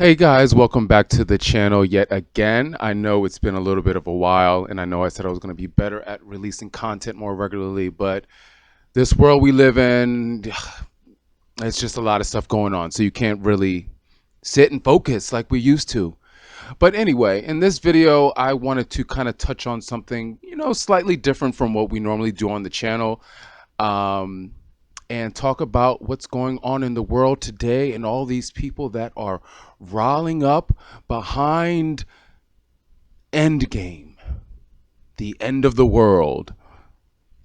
Hey guys, welcome back to the channel yet again. I know it's been a little bit of a while, and I know I said I was going to be better at releasing content more regularly, but this world we live in, it's just a lot of stuff going on, so you can't really sit and focus like we used to. But anyway, in this video, I wanted to kind of touch on something, slightly different from what we normally do on the channel. Um, and talk about what's going on in the world today and all these people that are riling up behind Endgame, the end of the world.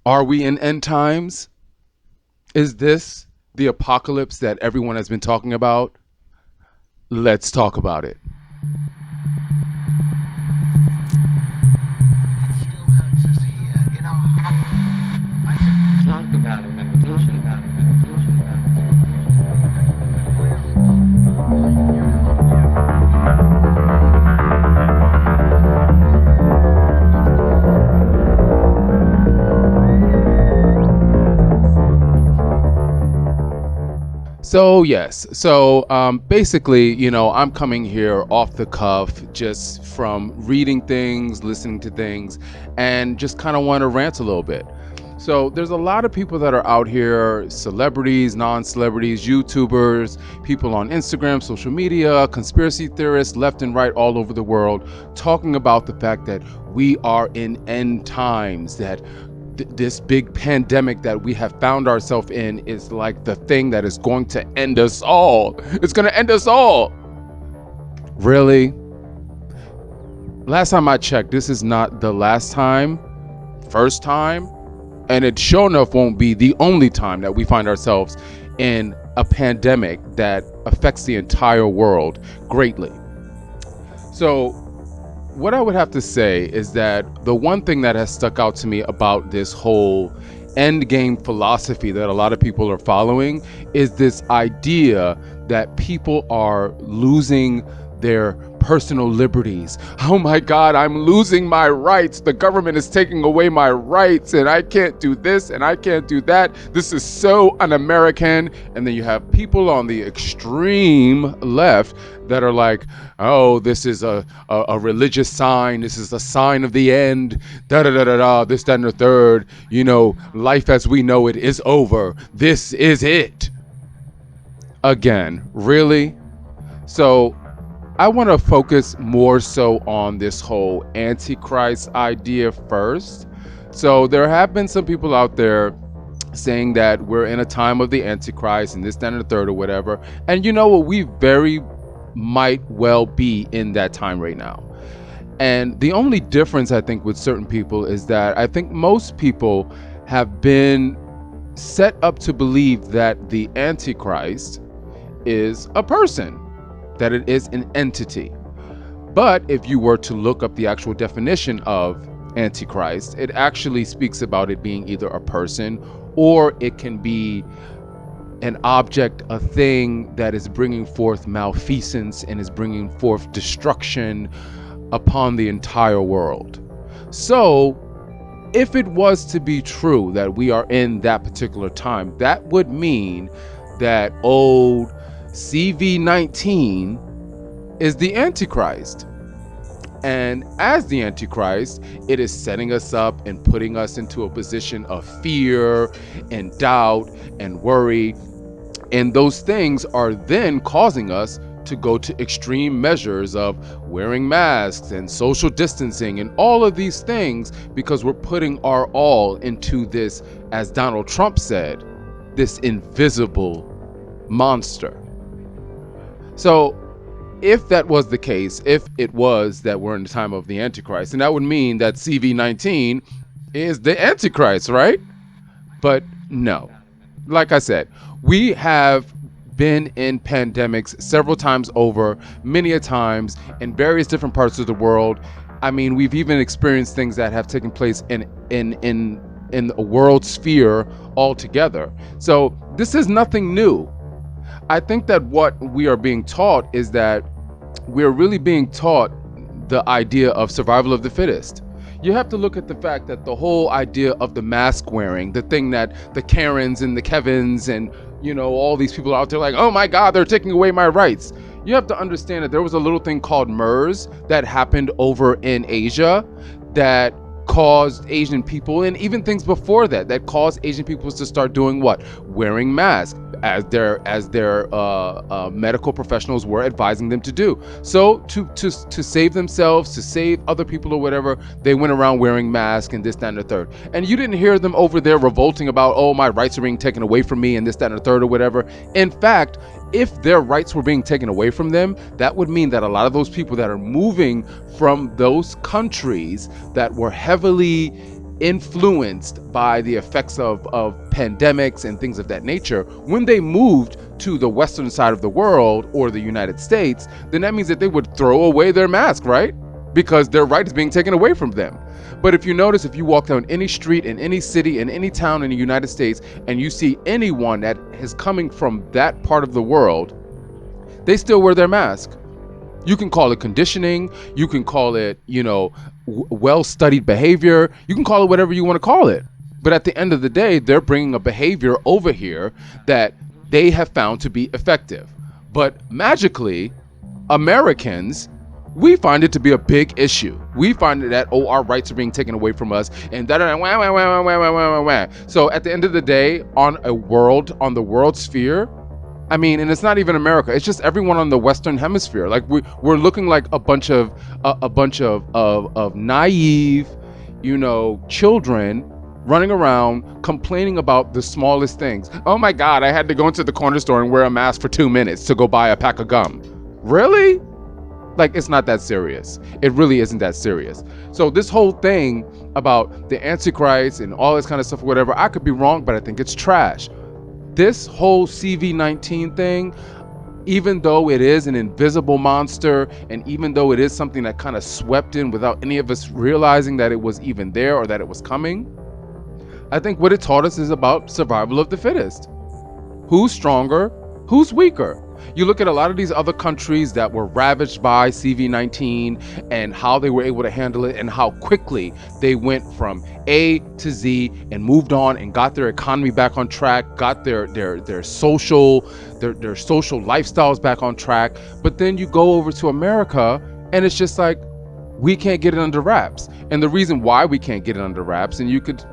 Are we in end times? Is this the apocalypse that everyone has been talking about? Let's talk about it. So yes, basically, I'm coming here off the cuff, just from reading things, listening to things, and just kind of want to rant a little bit. So there's a lot of people that are out here, celebrities, non-celebrities, YouTubers, people on Instagram, social media, conspiracy theorists, left and right, all over the world, talking about the fact that we are in end times, that this big pandemic that we have found ourselves in is like the thing that is going to end us all. It's going to end us all. Really? Last time I checked, this is not the last time, first time, and it sure enough won't be the only time that we find ourselves in a pandemic that affects the entire world greatly. So what I would have to say is that the one thing that has stuck out to me about this whole end game philosophy that a lot of people are following is this idea that people are losing their personal liberties. Oh my God, I'm losing my rights. The government is taking away my rights and I can't do this and I can't do that. This is so un-American. And then you have people on the extreme left that are like, oh, this is a religious sign. This is a sign of the end. Da da da da da. This, that, and the third. Life as we know it is over. This is it. Again, really? So I want to focus more so on this whole Antichrist idea first. So there have been some people out there saying that we're in a time of the Antichrist and this, that, and the third or whatever. And you know what? We very might well be in that time right now. And the only difference, I think, with certain people is that I think most people have been set up to believe that the Antichrist is a person, that it is an entity. But if you were to look up the actual definition of Antichrist, it actually speaks about it being either a person or it can be an object, a thing that is bringing forth malfeasance and is bringing forth destruction upon the entire world. So if it was to be true that we are in that particular time, that would mean that old CV-19 is the Antichrist. And as the Antichrist, it is setting us up and putting us into a position of fear and doubt and worry. And those things are then causing us to go to extreme measures of wearing masks and social distancing and all of these things, because we're putting our all into this, as Donald Trump said, this invisible monster. So if that was the case, if it was that we're in the time of the Antichrist, and that would mean that CV-19 is the Antichrist, right? But no. Like I said, we have been in pandemics several times over, many a times, in various different parts of the world. I mean, we've even experienced things that have taken place in a world sphere altogether. So this is nothing new. I think that what we are being taught is that we're really being taught the idea of survival of the fittest. You have to look at the fact that the whole idea of the mask wearing, the thing that the Karens and the Kevins and all these people out there like, oh my God, they're taking away my rights. You have to understand that there was a little thing called MERS that happened over in Asia that caused Asian people, and even things before that caused Asian people to start doing what? Wearing masks, as their medical professionals were advising them to do. So to save themselves, to save other people or whatever, they went around wearing masks and this, that, and the third. And you didn't hear them over there revolting about, oh, my rights are being taken away from me and this, that, and the third or whatever. In fact, if their rights were being taken away from them, that would mean that a lot of those people that are moving from those countries that were heavily influenced by the effects of pandemics and things of that nature, when they moved to the western side of the world or the United States, then that means that they would throw away their mask, right? Because their right is being taken away from them. But if you notice, if you walk down any street in any city in any town in the United States and you see anyone that is coming from that part of the world, they still wear their mask. You can call it conditioning, you can call it, well-studied behavior, you can call it whatever you want to call it. But at the end of the day, they're bringing a behavior over here that they have found to be effective. But magically, Americans, we find it to be a big issue. We find that, our rights are being taken away from us, and so at the end of the day, on the world sphere, I mean, and it's not even America, it's just everyone on the Western Hemisphere. Like we're looking like a bunch of naive, children running around complaining about the smallest things. Oh my God, I had to go into the corner store and wear a mask for 2 minutes to go buy a pack of gum. Really? Like, it's not that serious. It really isn't that serious. So this whole thing about the Antichrist and all this kind of stuff, whatever, I could be wrong, but I think it's trash. This whole CV-19 thing, even though it is an invisible monster, and even though it is something that kind of swept in without any of us realizing that it was even there or that it was coming, I think what it taught us is about survival of the fittest. Who's stronger? Who's weaker? You look at a lot of these other countries that were ravaged by CV-19 and how they were able to handle it and how quickly they went from A to Z and moved on and got their economy back on track, got their social lifestyles back on track. But then you go over to America and it's just like, we can't get it under wraps. And the reason why we can't get it under wraps, and you could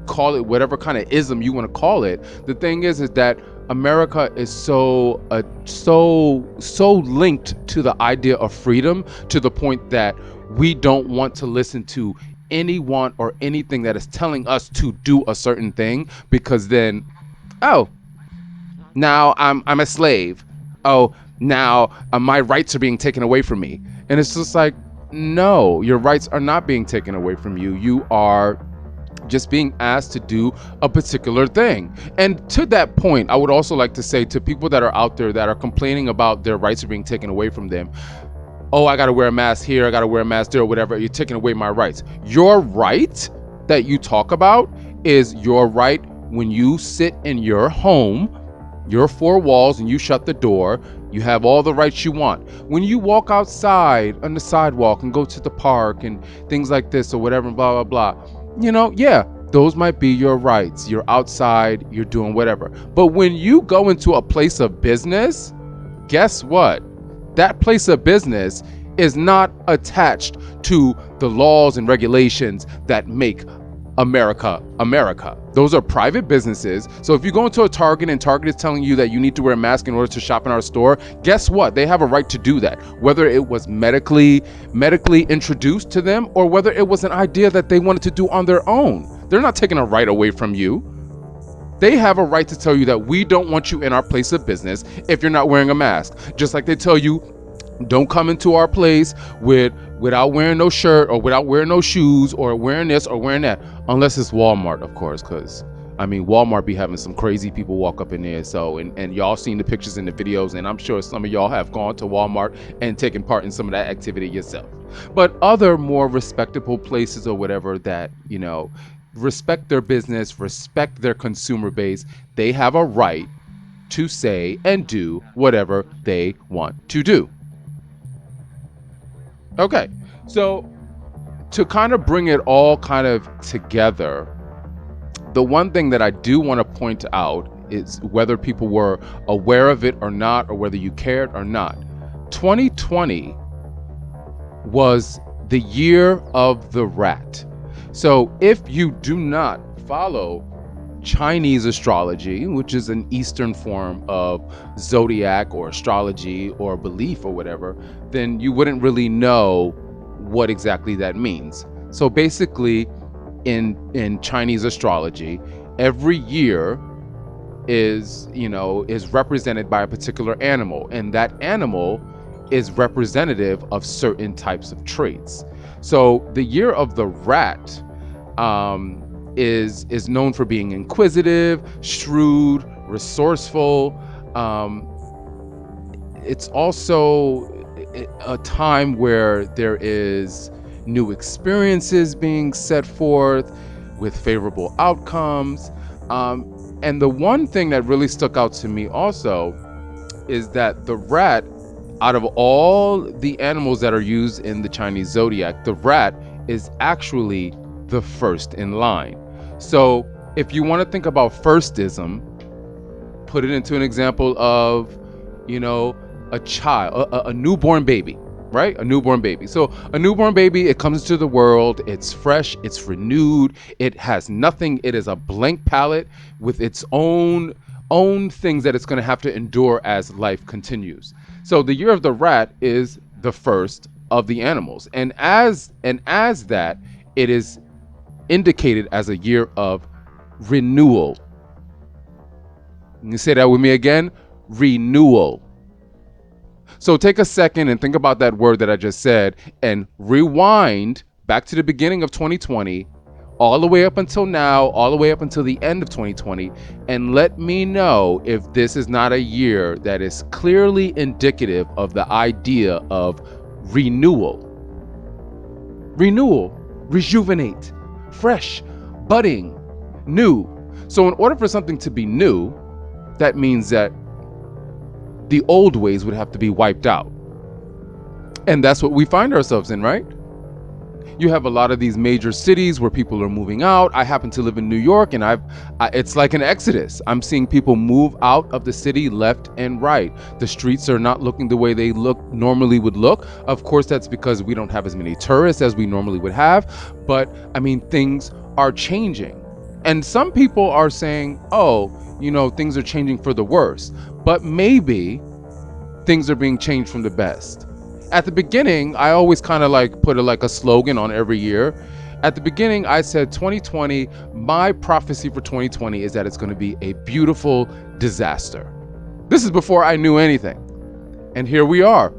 call it whatever kind of ism you want to call it, the thing is that America is so linked to the idea of freedom, to the point that we don't want to listen to anyone or anything that is telling us to do a certain thing, because then, oh, now I'm a slave. Oh, now my rights are being taken away from me. And it's just like, no, your rights are not being taken away from you. You are just being asked to do a particular thing. And to that point, I would also like to say to people that are out there that are complaining about their rights are being taken away from them, oh, I gotta wear a mask here, I gotta wear a mask there, or whatever, you're taking away my rights. Your right that you talk about is your right when you sit in your home, your four walls, and you shut the door. You have all the rights you want. When you walk outside on the sidewalk and go to the park and things like this or whatever, blah, blah, blah, yeah, those might be your rights. You're outside, you're doing whatever. But when you go into a place of business, guess what? That place of business is not attached to the laws and regulations that make America, America. Those are private businesses. So if you go into a Target and Target is telling you that you need to wear a mask in order to shop in our store, guess what? They have a right to do that, whether it was medically introduced to them or whether it was an idea that they wanted to do on their own. They're not taking a right away from you. They have a right to tell you that we don't want you in our place of business if you're not wearing a mask. Just like they tell you, don't come into our place without wearing no shirt or without wearing no shoes or wearing this or wearing that, unless it's Walmart, of course, because I mean, Walmart be having some crazy people walk up in there. So, and y'all seen the pictures and the videos, and I'm sure some of y'all have gone to Walmart and taken part in some of that activity yourself. But other more respectable places or whatever that, respect their business, respect their consumer base, they have a right to say and do whatever they want to do. Okay, so to kind of bring it all kind of together, the one thing that I do want to point out It's whether people were aware of it or not, or whether you cared or not. 2020 was the year of the rat. So if you do not follow Chinese astrology, which is an Eastern form of Zodiac or astrology or belief or whatever, then you wouldn't really know what exactly that means. So basically, in Chinese astrology, every year is represented by a particular animal, and that animal is representative of certain types of traits. So the year of the rat is known for being inquisitive, shrewd, resourceful. It's also a time where there is new experiences being set forth with favorable outcomes. And the one thing that really stuck out to me also is that the rat, out of all the animals that are used in the Chinese zodiac, the rat is actually the first in line. So if you want to think about firstism, put it into an example of, a child, a newborn baby, right? A newborn baby. So a newborn baby, it comes into the world, it's fresh, it's renewed, it has nothing, it is a blank palette with its own things that it's going to have to endure as life continues. So the year of the rat is the first of the animals. And as that, it is indicated as a year of renewal. You say that with me again? Renewal. So take a second and think about that word that I just said and rewind back to the beginning of 2020, all the way up until now, all the way up until the end of 2020, and let me know if this is not a year that is clearly indicative of the idea of renewal. Renewal, rejuvenate, fresh, budding, new. So in order for something to be new, that means that the old ways would have to be wiped out. And that's what we find ourselves in, right? You have a lot of these major cities where people are moving out. I happen to live in New York, and it's like an exodus. I'm seeing people move out of the city left and right. The streets are not looking the way they normally would look. Of course, that's because we don't have as many tourists as we normally would have. But I mean, things are changing. And some people are saying, oh, things are changing for the worse. But maybe things are being changed from the best. At the beginning, I always kind of put a slogan on every year. At the beginning, I said 2020, my prophecy for 2020 is that it's going to be a beautiful disaster. This is before I knew anything. And here we are.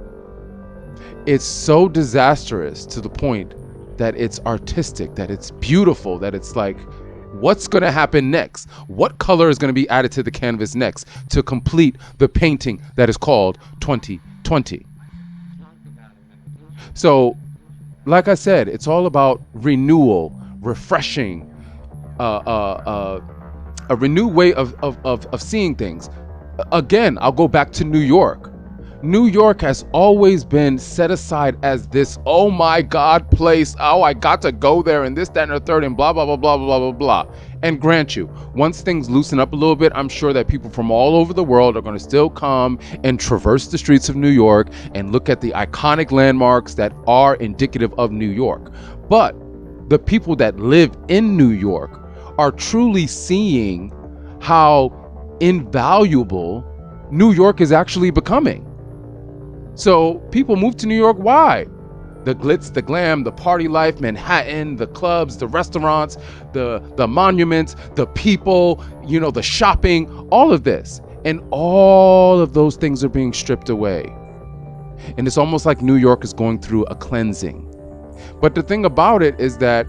It's so disastrous to the point that it's artistic, that it's beautiful, that it's like, what's going to happen next? What color is going to be added to the canvas next to complete the painting that is called 2020? So, like I said, it's all about renewal, refreshing, a renewed way of seeing things. Again, I'll go back to New York. New York has always been set aside as this, oh my God, place. Oh, I got to go there and this, that, and the third, and blah, blah, blah, blah, blah, blah, blah. And grant you, once things loosen up a little bit, I'm sure that people from all over the world are going to still come and traverse the streets of New York and look at the iconic landmarks that are indicative of New York. But the people that live in New York are truly seeing how invaluable New York is actually becoming. So people move to New York. Why? The glitz, the glam, the party life, Manhattan, the clubs, the restaurants, the monuments, the people, the shopping, all of this. And all of those things are being stripped away. And it's almost like New York is going through a cleansing. But the thing about it is that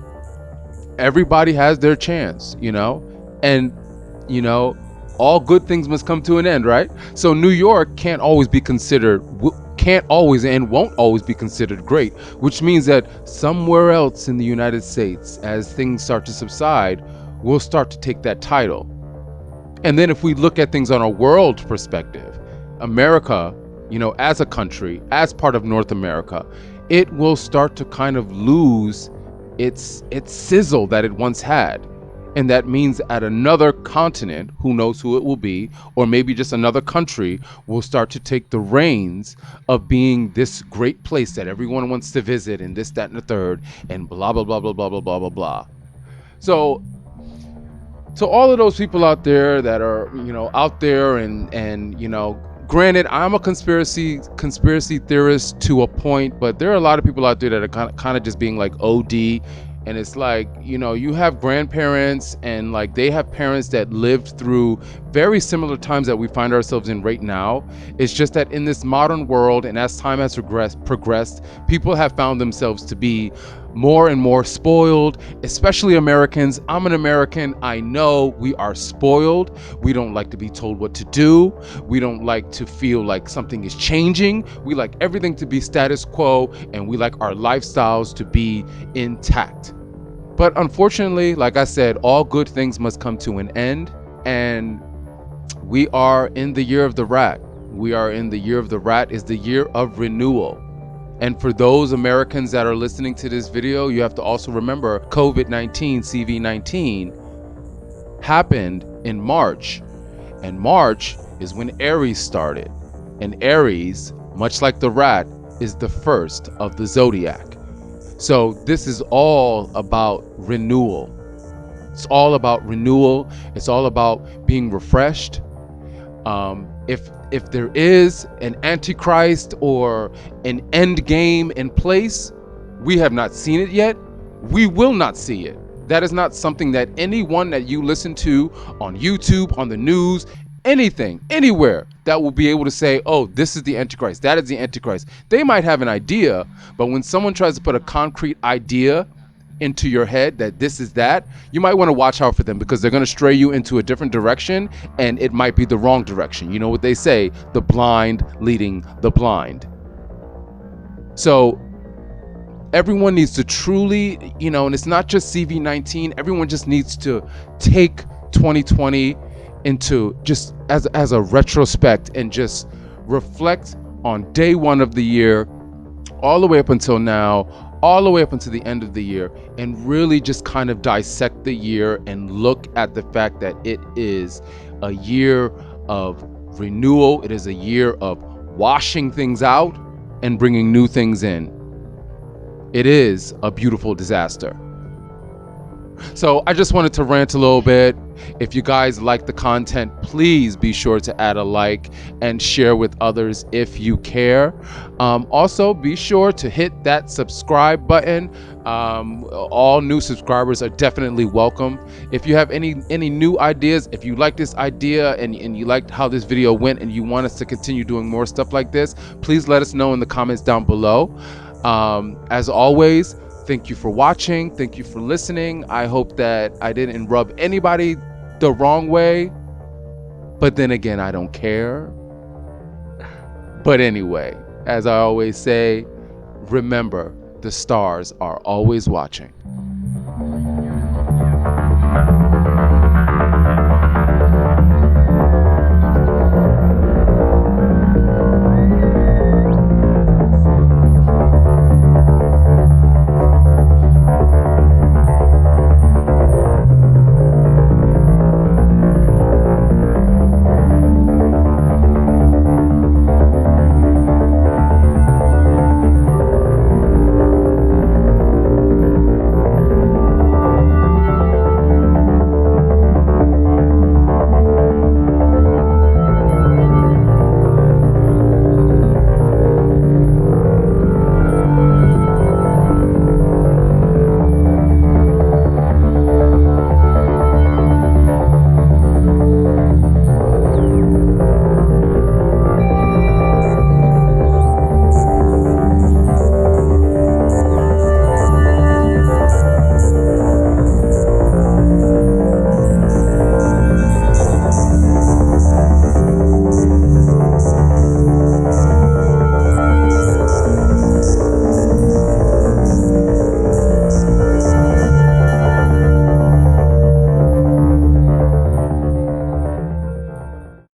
everybody has their chance, and, all good things must come to an end, right? So New York can't always and won't always be considered great, which means that somewhere else in the United States, as things start to subside, we'll start to take that title. And then if we look at things on a world perspective, America, as a country, as part of North America, it will start to kind of lose its sizzle that it once had. And that means at another continent, who knows who it will be, or maybe just another country, will start to take the reins of being this great place that everyone wants to visit, and this, that, and the third, and blah, blah, blah, blah, blah, blah, blah, blah, blah. So to all of those people out there that are, out there and granted, I'm a conspiracy theorist to a point, but there are a lot of people out there that are kind of just being like OD. And it's like, you have grandparents and like they have parents that lived through very similar times that we find ourselves in right now. It's just that in this modern world, and as time has progressed, people have found themselves to be more and more spoiled, especially Americans. I'm an American. I know we are spoiled. We don't like to be told what to do. We don't like to feel like something is changing. We like everything to be status quo, and we like our lifestyles to be intact. But unfortunately, like I said, all good things must come to an end, and we are in the year of the rat. We are in the year of the rat. Is the year of renewal. And for those Americans that are listening to this video, you have to also remember COVID-19, CV-19, happened in March. And March is when Aries started. And Aries, much like the rat, is the first of the Zodiac. So this is all about renewal. It's all about renewal. It's all about being refreshed. If there is an antichrist or an end game in place, we have not seen it yet. We will not see it. That is not something that anyone that you listen to on YouTube, on the news, anything, anywhere, that will be able to say, oh, this is the antichrist, that is the antichrist. They might have an idea, but when someone tries to put a concrete idea into your head that this is that, you might want to watch out for them, because they're going to stray you into a different direction, and it might be the wrong direction. You know what they say, the blind leading the blind. So everyone needs to truly, and it's not just CV-19, everyone just needs to take 2020 into just as a retrospect and just reflect on day one of the year, all the way up until now, all the way up until the end of the year, and really just kind of dissect the year and look at the fact that it is a year of renewal. It is a year of washing things out and bringing new things in. It is a beautiful disaster. So I just wanted to rant a little bit. If you guys like the content, please be sure to add a like and share with others if you care. Also, be sure to hit that subscribe button. All new subscribers are definitely welcome. If you have any new ideas, if you like this idea and you liked how this video went and you want us to continue doing more stuff like this, please let us know in the comments down below. As always, thank you for watching. Thank you for listening. I hope that I didn't rub anybody the wrong way, but then again, I don't care. But anyway, as I always say, remember, the stars are always watching.